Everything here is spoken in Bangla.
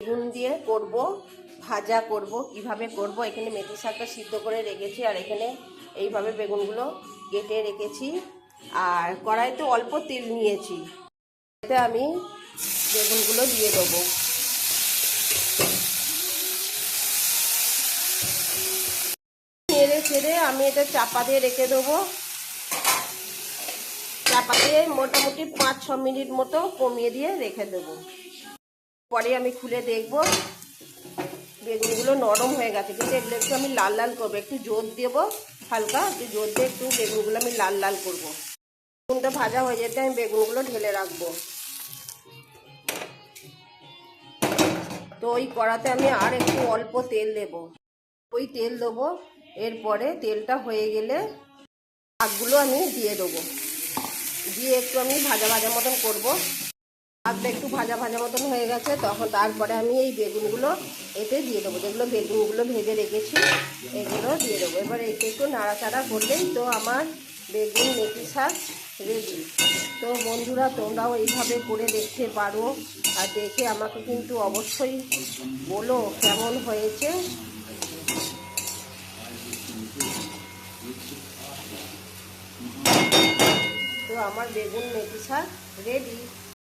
বেগুন দিয়ে করব, ভাজা করব। কিভাবে করব, এখানে মেথি শাকটা সিদ্ধ করে রেখেছি, আর এখানে এইভাবে বেগুনগুলো কেটে রেখেছি। আর কড়াইতে অল্প তেল নিয়েছি, এতে আমি বেগুনগুলো দিয়ে দেবো। নেড়ে ছেড়ে আমি এটা চাপা দিয়ে রেখে দেবো। চাপা দিয়ে মোটামুটি 5-6 মিনিট মতো কমিয়ে দিয়ে রেখে দেবো। পরে আমি খুলে দেখব বেগুনগুলো নরম হয়ে গেছে, কিন্তু এগুলো একটু আমি লাল লাল করবো, একটু জোর দেবো, হালকা একটু জোর দিয়ে একটু বেগুনগুলো আমি লাল লাল করবো। বেগুনটা ভাজা হয়ে যেতে আমি বেগুনগুলো ঢেলে রাখবো। তো ওই কড়াতে আমি আর একটু অল্প তেল দেবো, ওই তেল দেবো। এরপরে তেলটা হয়ে গেলে শাকগুলো আমি দিয়ে দেবো, দিয়ে একটু আমি ভাজা ভাজা মতন করবো। শাকটা একটু ভাজা ভাজা মতন হয়ে গেছে, তখন তারপরে আমি এই বেগুনগুলো এতে দিয়ে দেবো, যেগুলো বেগুনগুলো ভেজে রেখেছি এগুলো দিয়ে দেবো। এবার এতে একটু নাড়াচাড়া করলেই তো আমার বেগুন মেথি শাক রেডি। তো বন্ধুরা, তোমরাও এইভাবে করে দেখতে পারো, আর দেখে আমাকে কিন্তু অবশ্যই বলো কেমন হয়েছে। তো আমার বেগুন মেথি শাক রেডি।